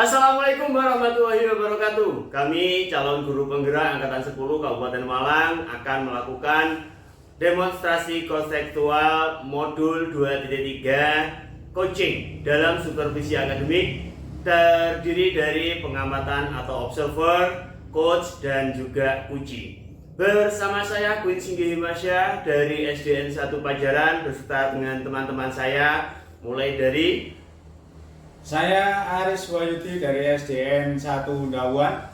Assalamualaikum warahmatullahi wabarakatuh. Kami calon guru penggerak Angkatan 10 Kabupaten Malang akan melakukan demonstrasi konseptual modul 2.3 coaching dalam supervisi akademik, terdiri dari pengamatan atau observer, coach, dan juga uji. Bersama saya Queen Singgi Himasya dari SDN 1 Pajaran beserta dengan teman-teman saya, mulai dari saya Aris Wahyudi dari SDN 1 Dauhan.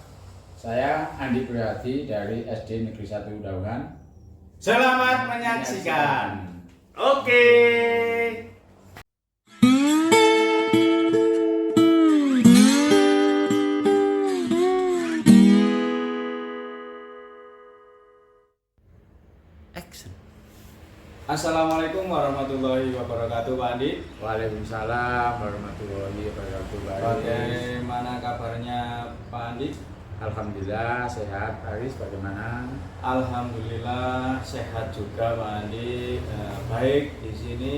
Saya Andi Prihardi dari SD Negeri 1 Dauhan. Selamat menyaksikan. Oke. Action. Assalamualaikum warahmatullahi wabarakatuh, Pak Andi. Waalaikumsalam warahmatullahi wabarakatuh. Bagaimana kabarnya, Pak Andi? Alhamdulillah sehat. Aris bagaimana? Alhamdulillah sehat juga, Pak Andi. Baik, di sini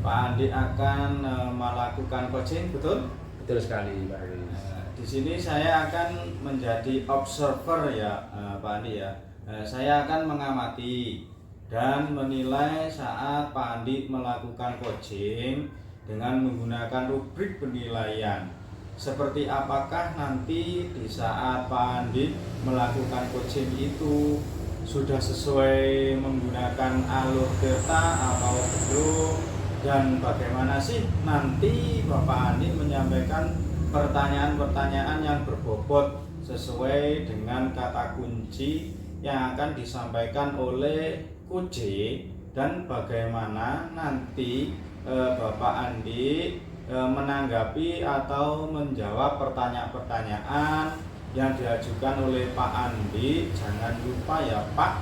Pak Andi akan melakukan coaching, betul? Betul sekali, Pak Aris. Di sini saya akan menjadi observer ya, Pak Andi ya. Saya akan mengamati dan menilai saat Pak Andi melakukan coaching dengan menggunakan rubrik penilaian. Seperti apakah nanti di saat Pak Andi melakukan coaching itu sudah sesuai menggunakan alur delta atau belum, dan bagaimana sih nanti Bapak Andi menyampaikan pertanyaan-pertanyaan yang berbobot sesuai dengan kata kunci yang akan disampaikan oleh QC, dan bagaimana nanti Bapak Andi menanggapi atau menjawab pertanyaan-pertanyaan yang diajukan oleh Pak Andi. Jangan lupa ya Pak,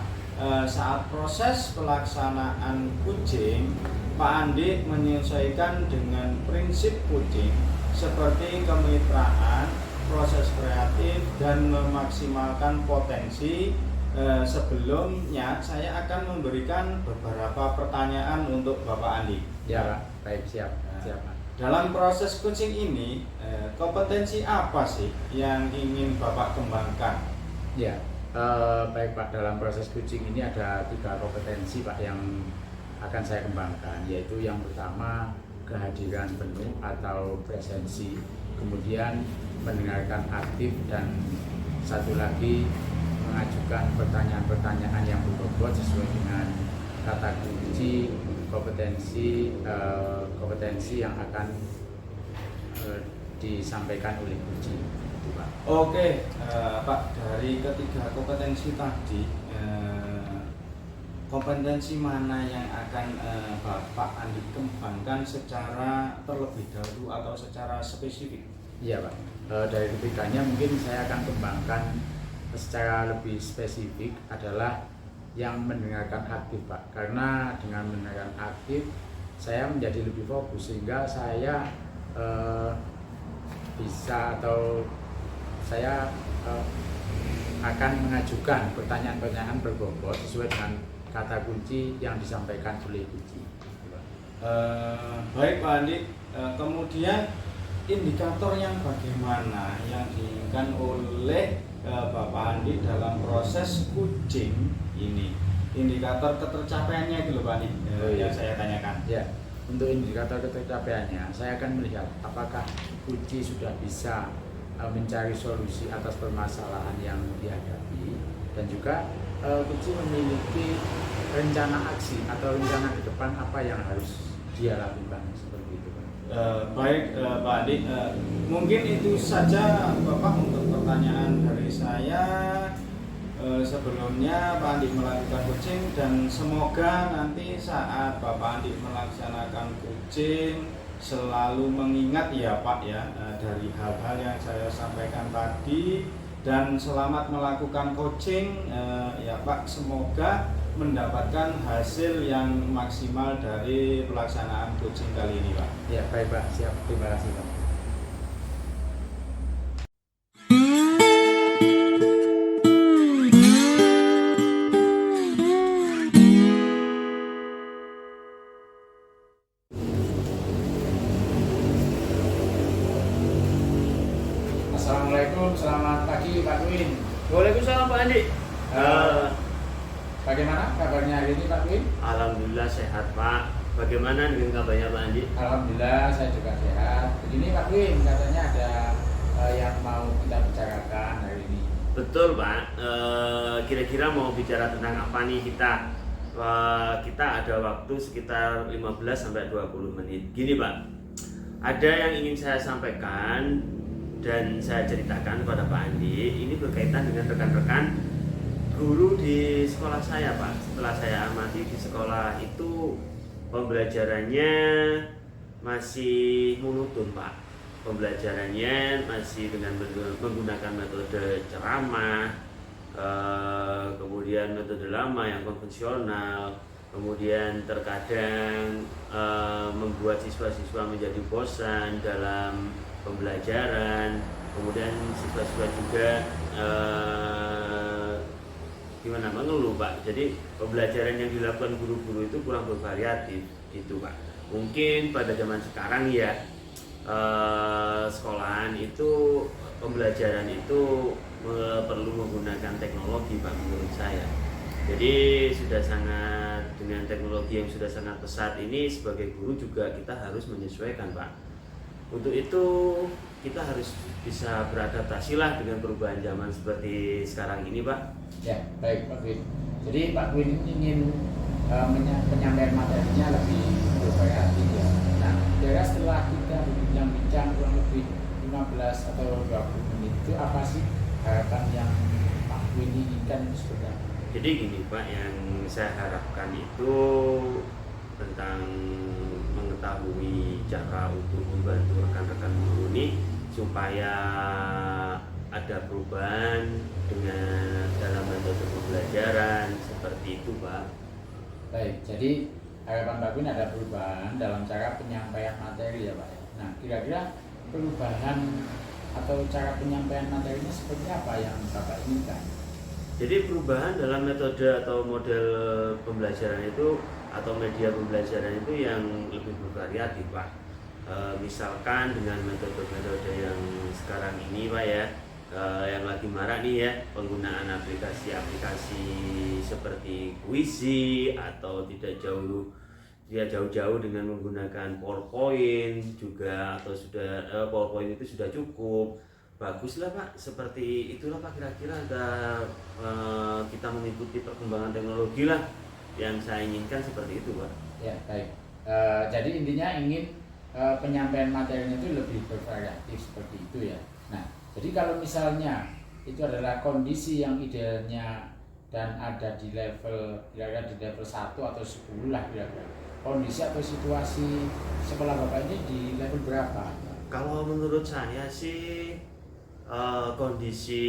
saat proses pelaksanaan coaching, Pak Andi menyesuaikan dengan prinsip coaching seperti kemitraan, proses kreatif, dan memaksimalkan potensi. Sebelumnya saya akan memberikan beberapa pertanyaan untuk Bapak Andi. Ya, Pak. Baik, siap. Pak. Dalam proses coaching ini, kompetensi apa sih yang ingin Bapak kembangkan? Ya, baik Pak. Dalam proses coaching ini ada 3 kompetensi Pak yang akan saya kembangkan, yaitu yang pertama kehadiran penuh atau presensi, kemudian mendengarkan aktif, dan satu lagi mengajukan pertanyaan-pertanyaan yang berbobot sesuai dengan kata kunci kompetensi yang akan disampaikan oleh kunci. Pak. Oke, Pak, dari ketiga kompetensi tadi, kompetensi mana yang akan Bapak Andi kembangkan secara terlebih dahulu atau secara spesifik? Iya Pak, dari ketiganya mungkin saya akan kembangkan secara lebih spesifik adalah yang mendengarkan aktif Pak, karena dengan mendengarkan aktif saya menjadi lebih fokus sehingga saya bisa atau saya akan mengajukan pertanyaan-pertanyaan berbobot sesuai dengan kata kunci yang disampaikan oleh kunci. Baik Pak Andi, kemudian indikator yang bagaimana yang diinginkan oleh Bapak Andi dalam proses coaching ini? Indikator ketercapaiannya itu loh Pak Andi, yang saya tanyakan. Ya, untuk indikator ketercapaiannya, saya akan melihat apakah Kuci sudah bisa mencari solusi atas permasalahan yang dihadapi, dan juga Kuci memiliki rencana aksi atau rencana ke depan apa yang harus dia lakukan, seperti itu Pak. Baik Pak Adi, mungkin itu saja Bapak untuk pertanyaan dari saya. Sebelumnya Pak Andi melakukan coaching, dan semoga nanti saat Bapak Andi melaksanakan coaching selalu mengingat ya Pak ya, dari hal-hal yang saya sampaikan tadi, dan selamat melakukan coaching ya Pak. Semoga mendapatkan hasil yang maksimal dari pelaksanaan coaching kali ini Pak. Ya baik Pak, siap, terima kasih Pak. Assalamualaikum, selamat pagi Pak Win. Waalaikumsalam Pak Andi. Bagaimana kabarnya hari ini Pak Win? Alhamdulillah sehat Pak. Bagaimana dengan kabarnya Pak Andi? Alhamdulillah saya juga sehat. Begini Pak Win, katanya ada yang mau kita bicarakan hari ini. Betul Pak. Kira-kira mau bicara tentang apa nih kita? Kita ada waktu sekitar 15-20 menit. Gini Pak, ada yang ingin saya sampaikan dan saya ceritakan kepada Pak Andi. Ini berkaitan dengan rekan-rekan guru di sekolah saya Pak. Setelah saya amati di sekolah itu pembelajarannya masih monoton Pak. Pembelajarannya masih dengan menggunakan metode ceramah, kemudian metode lama yang konvensional, kemudian terkadang membuat siswa-siswa menjadi bosan dalam pembelajaran, kemudian siswa-siswa juga mengeluh Pak. Jadi pembelajaran yang dilakukan guru-guru itu kurang bervariatif gitu Pak. Mungkin pada zaman sekarang ya sekolahan itu pembelajaran itu perlu menggunakan teknologi Pak, menurut saya. Jadi sudah sangat, dengan teknologi yang sudah sangat pesat ini, sebagai guru juga kita harus menyesuaikan Pak. Untuk itu kita harus bisa beradaptasi lah dengan perubahan zaman seperti sekarang ini Pak. Ya baik Pak Win. Jadi Pak Win ingin penyampaian materinya lebih bervariatif ya. Nah, kira setelah kita berbincang-bincang kurang lebih 15 atau 20 menit, itu apa sih harapan yang Pak Win inginkan itu seperti apa? Jadi gini Pak, yang saya harapkan itu tentang mengetahui cara untuk membantu rekan-rekan guru ini supaya ada perubahan dengan dalam metode pembelajaran seperti itu Pak. Baik, jadi harapan Pak Win ada perubahan dalam cara penyampaian materi ya Pak. Nah, kira-kira perubahan atau cara penyampaian materinya seperti apa yang Bapak inginkan? Jadi perubahan dalam metode atau model pembelajaran itu atau media pembelajaran itu yang lebih bervariatif Pak. Misalkan dengan metode-metode yang sekarang ini Pak ya, yang lagi marak nih ya, penggunaan aplikasi-aplikasi seperti Quizy atau tidak jauh-jauh dengan menggunakan PowerPoint juga, atau sudah PowerPoint itu sudah cukup. Baguslah Pak, seperti itulah Pak, kira-kira kita mengikuti perkembangan teknologi lah, yang saya inginkan seperti itu Pak. Ya baik, jadi intinya ingin penyampaian materinya itu lebih bervariatif seperti itu ya. Nah, jadi kalau misalnya itu adalah kondisi yang idealnya dan ada di level kira-kira di level 1 atau 10 lah kira-kira, kondisi atau situasi sekolah Bapak ini di level berapa? Kalau menurut saya sih kondisi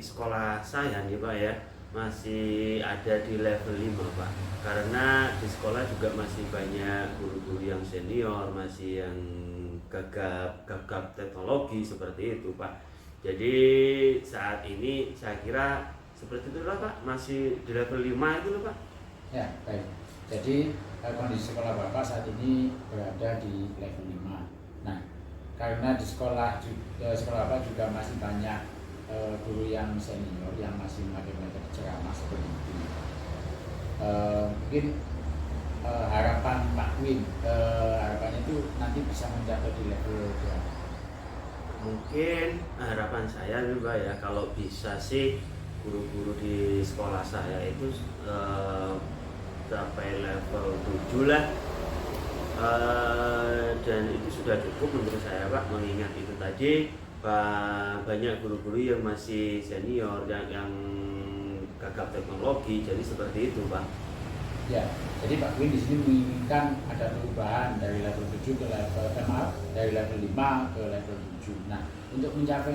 sekolah saya nih Pak ya, masih ada di level 5 Pak. Karena di sekolah juga masih banyak guru-guru yang senior, masih yang gagap teknologi seperti itu Pak. Jadi saat ini saya kira seperti itu lah Pak, masih di level 5 itu loh Pak. Ya baik, jadi kondisi sekolah Bapak saat ini berada di level 5. Nah, karena di sekolah Bapak juga masih banyak guru yang senior yang masih memakai metode ceramah seperti itu. Mungkin harapan Pak Win itu nanti bisa mencapai di level berapa? Mungkin harapan saya nih Pak ya, kalau bisa sih guru-guru di sekolah saya itu sampai level 7 lah. Dan itu sudah cukup menurut saya Pak, mengingat itu tadi banyak guru-guru yang masih senior yang gagap teknologi, jadi seperti itu Pak. Ya, jadi Pak Queen di sini menginginkan ada perubahan dari level 7 ke level dari level 5 ke level 7. Nah, untuk mencapai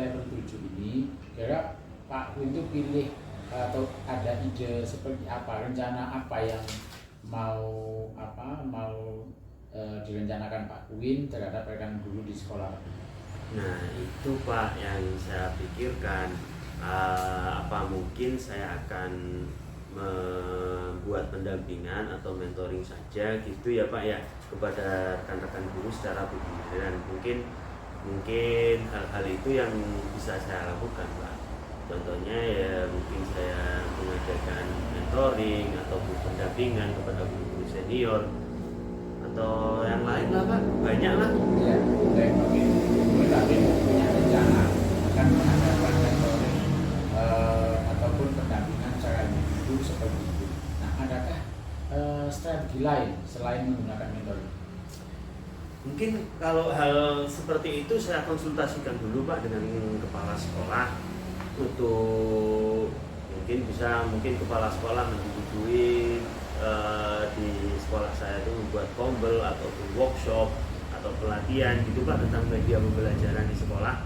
level 7 ini, kira Pak Queen itu pilih atau ada ide seperti apa, rencana apa yang mau direncanakan Pak Queen terhadap rekan guru di sekolah? Nah itu Pak yang saya pikirkan, apa mungkin saya akan membuat pendampingan atau mentoring saja gitu ya Pak ya, kepada rekan-rekan guru secara bergiliran. Mungkin hal-hal itu yang bisa saya lakukan Pak. Contohnya ya mungkin saya mengadakan mentoring ataupun pendampingan kepada guru-guru senior atau yang lain lah Pak, banyak lah. Ya, baik Pak Queen. Tapi punya rencana akan mengadakan mentoring ataupun pendampingan secara individu seperti itu. Nah, adakah strategi lain selain menggunakan mentoring? Mungkin kalau hal seperti itu saya konsultasikan dulu Pak dengan kepala sekolah, untuk mungkin kepala sekolah menyetujui di sekolah saya itu membuat kombel ataupun workshop atau pelatihan gitu Pak tentang media pembelajaran di sekolah.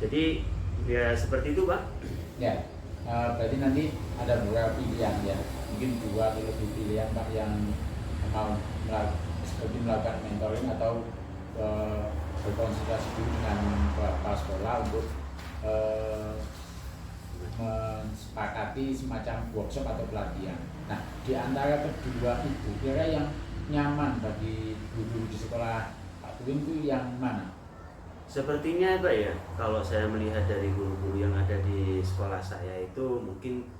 Jadi ya seperti itu Pak. Ya, berarti nanti ada beberapa pilihan ya, mungkin 2 atau lebih pilihan Pak yang mau seperti melakukan mentoring atau berkonsultasi dulu dengan kepala sekolah untuk mensepakati semacam workshop atau pelatihan. Nah, di antara kedua itu kira yang nyaman bagi guru di sekolah Pak Queen itu yang mana? Sepertinya Pak ya, kalau saya melihat dari guru-guru yang ada di sekolah saya itu mungkin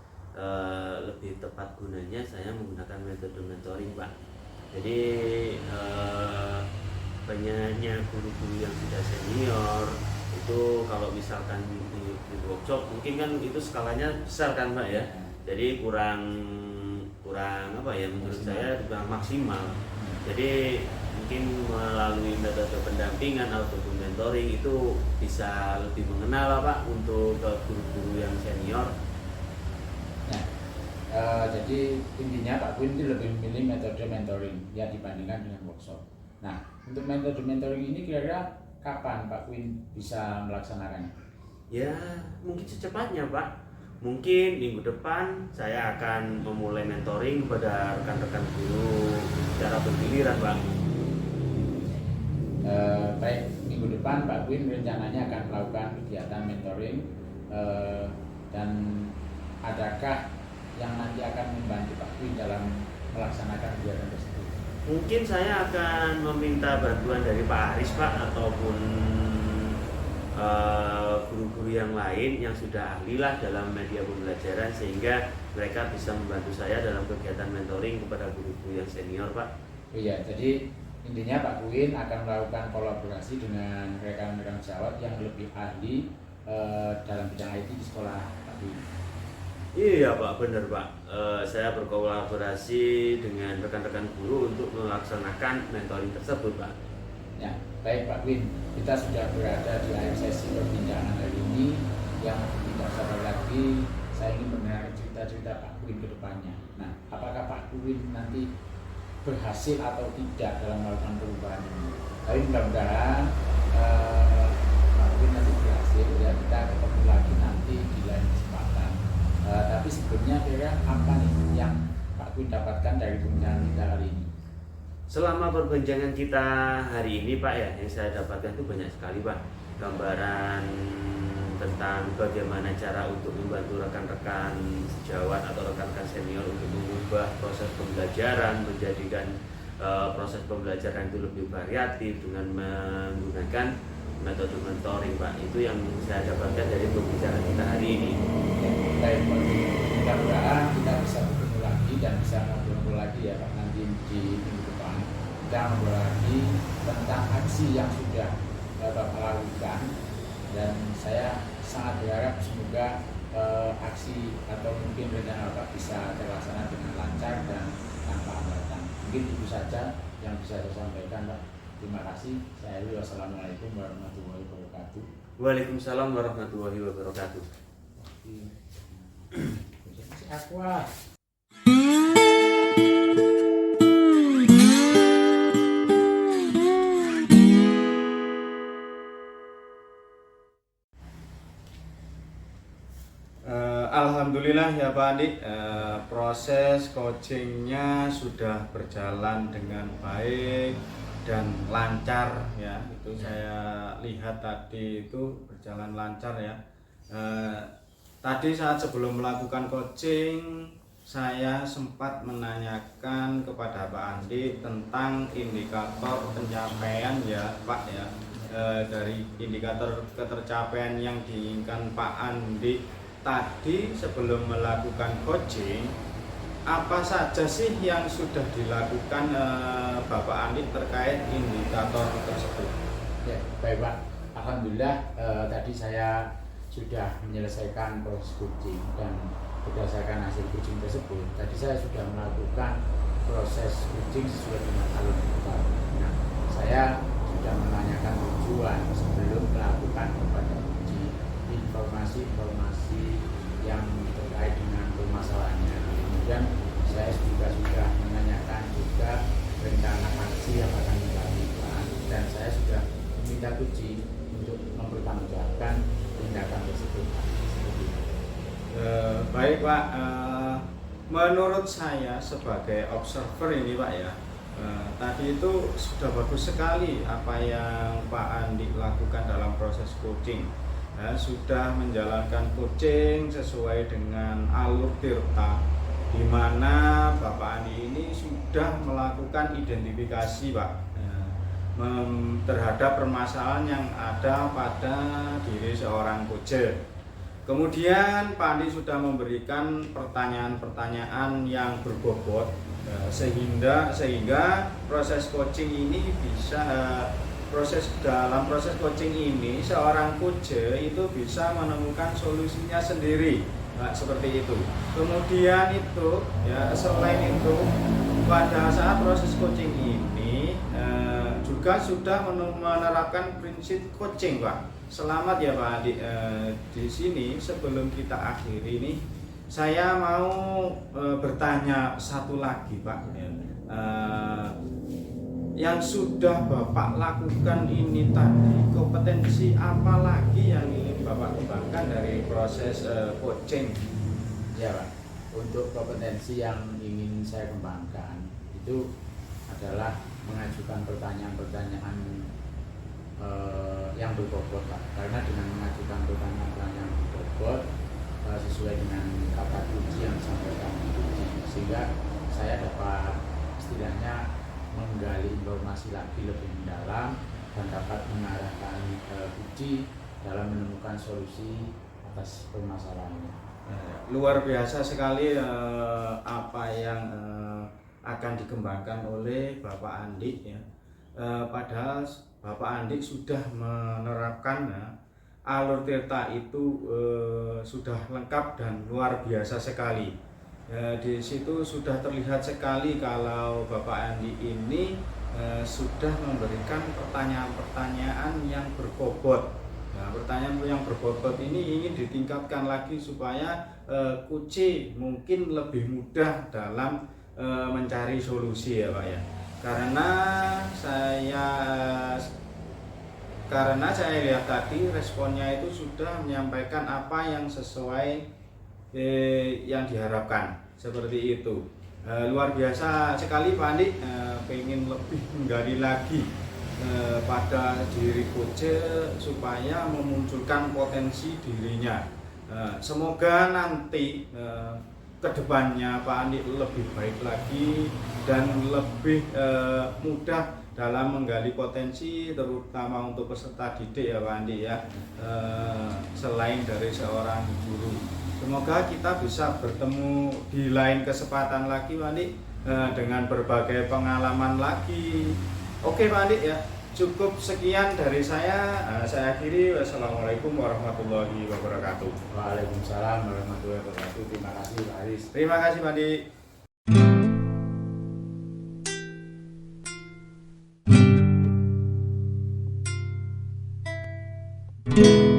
lebih tepat gunanya saya menggunakan metode mentoring Pak. Jadi banyaknya guru-guru yang sudah senior itu kalau misalkan di workshop mungkin kan itu skalanya besar kan Pak ya, jadi kurang apa ya, menurut saya kurang maksimal. Jadi mungkin melalui metode pendampingan ataupun mentoring itu bisa lebih mengenal lah Pak untuk ke guru-guru yang senior. Nah, jadi intinya Pak Queen itu lebih memilih metode mentoring ya dibandingkan dengan workshop. Nah, untuk metode mentoring ini kira-kira kapan Pak Queen bisa melaksanakannya? Ya mungkin secepatnya Pak. Mungkin minggu depan saya akan memulai mentoring kepada rekan-rekan guru secara bergiliran Pak. Baik, minggu depan Pak Queen rencananya akan melakukan kegiatan mentoring, dan adakah yang nanti akan membantu Pak Queen dalam melaksanakan kegiatan tersebut? Mungkin saya akan meminta bantuan dari Pak Aris Pak, ataupun guru-guru yang lain yang sudah ahli lah dalam media pembelajaran, sehingga mereka bisa membantu saya dalam kegiatan mentoring kepada guru-guru yang senior Pak. Iya, jadi intinya Pak Queen akan melakukan kolaborasi dengan rekan-rekan sejawat yang lebih ahli dalam bidang IT di sekolah Pak Queen. Iya Pak, benar Pak. Saya berkolaborasi dengan rekan-rekan guru untuk melaksanakan mentoring tersebut Pak. Ya, baik Pak Queen, kita sudah berada di akhir sesi perbincangan hari ini. Yang tidak sabar lagi, saya ingin mendengar cerita-cerita Pak Queen ke depannya. Nah, apakah Pak Queen nanti berhasil atau tidak dalam melakukan perubahan ini? Tapi mudah-mudahan Pak Queen nanti berhasil ya, kita ketemu lagi nanti di lain kesempatan. Tapi sebelumnya kira apa nih yang Pak Queen dapatkan dari perbincangan kita hari ini? Selama perbincangan kita hari ini Pak ya, yang saya dapatkan itu banyak sekali Pak. Gambaran tentang bagaimana cara untuk membantu rekan-rekan sejawat atau rekan-rekan senior untuk mengubah proses pembelajaran, menjadikan proses pembelajaran itu lebih variatif dengan menggunakan metode mentoring Pak. Itu yang saya dapatkan dari perbincangan kita hari ini. Baik Pak, mudah-mudahan kita bisa bertemu lagi dan bisa ngobrol lagi ya Pak nanti di minggu depan. kita ngobrol lagi tentang aksi yang sudah Bapak lakukan, dan saya sangat berharap semoga aksi atau mungkin rencana Bapak bisa terlaksana dengan lancar dan tanpa hambatan. Mungkin itu saja yang bisa saya sampaikan, Pak. Terima kasih. Saya Elu. Wassalamualaikum warahmatullahi wabarakatuh. Waalaikumsalam warahmatullahi wabarakatuh. Aqua. Alhamdulillah ya Pak Andi, proses coachingnya sudah berjalan dengan baik dan lancar ya. Itu saya lihat tadi itu berjalan lancar ya. Tadi saat sebelum melakukan coaching, saya sempat menanyakan kepada Pak Andi tentang indikator pencapaian ya Pak ya. Dari indikator ketercapaian yang diinginkan Pak Andi tadi sebelum melakukan coaching, apa saja sih yang sudah dilakukan Bapak Andi terkait indikator tersebut? Ya, baik Pak. Alhamdulillah tadi saya sudah menyelesaikan proses coaching, dan berdasarkan hasil coaching tersebut, tadi saya sudah melakukan proses coaching sesuai dengan alur kita. Nah, saya sudah menanyakan tujuan sebelum melakukan kepada uji, informasi yang terkait dengan permasalahannya. Kemudian saya juga sudah menanyakan juga rencana aksi yang akan dilakukan, dan saya sudah meminta uji untuk mempertanggungjawabkan tindakan tersebut. Baik Pak, menurut saya sebagai observer ini Pak ya, tadi itu sudah bagus sekali apa yang Pak Andi lakukan dalam proses coaching. Sudah menjalankan coaching sesuai dengan alur tirta, di mana Bapak Andi ini sudah melakukan identifikasi Pak terhadap permasalahan yang ada pada diri seorang coacher. Kemudian Pak Andi sudah memberikan pertanyaan-pertanyaan yang berbobot, sehingga proses coaching ini bisa dalam proses coaching ini seorang coacher itu bisa menemukan solusinya sendiri. Nah, seperti itu. Kemudian itu ya, selain itu pada saat proses coaching ini juga sudah menerapkan prinsip coaching Pak. Selamat ya Pak Adi. Di sini sebelum kita akhiri nih, saya mau bertanya satu lagi Pak. Yang sudah Bapak lakukan ini tadi, kompetensi apa lagi yang ingin Bapak kembangkan dari proses coaching? Ya Pak, untuk kompetensi yang ingin saya kembangkan itu adalah mengajukan pertanyaan-pertanyaan yang berbobot Pak. Karena dengan mengajukan pertanyaan-pertanyaan yang berbobot sesuai dengan kata kunci yang disampaikan sehingga saya dapat istilahnya menggali informasi lagi lebih mendalam dan dapat mengarahkan uji dalam menemukan solusi atas permasalahannya. Luar biasa sekali apa yang akan dikembangkan oleh Bapak Andi ya. Padahal Bapak Andi sudah menerapkan alur tirta itu sudah lengkap dan luar biasa sekali. Di situ sudah terlihat sekali kalau Bapak Andi ini sudah memberikan pertanyaan-pertanyaan yang berbobot. Nah, pertanyaan yang berbobot ini ingin ditingkatkan lagi supaya coach mungkin lebih mudah dalam mencari solusi ya Pak ya. Karena saya lihat tadi responnya itu sudah menyampaikan apa yang sesuai yang diharapkan, seperti itu. Luar biasa sekali Pak Andi, pengen lebih menggali lagi pada diri coach supaya memunculkan potensi dirinya. Semoga nanti kedepannya Pak Andi lebih baik lagi dan lebih mudah dalam menggali potensi, terutama untuk peserta didik ya Pak Andi ya, selain dari seorang guru. Semoga kita bisa bertemu di lain kesempatan lagi Pak Andi. dengan berbagai pengalaman lagi. Oke Pak Andi ya, cukup sekian dari saya. Saya akhiri. Wassalamualaikum warahmatullahi wabarakatuh. Waalaikumsalam warahmatullahi wabarakatuh. Terima kasih Pak Aris. Terima kasih Pak Andi. Thank you.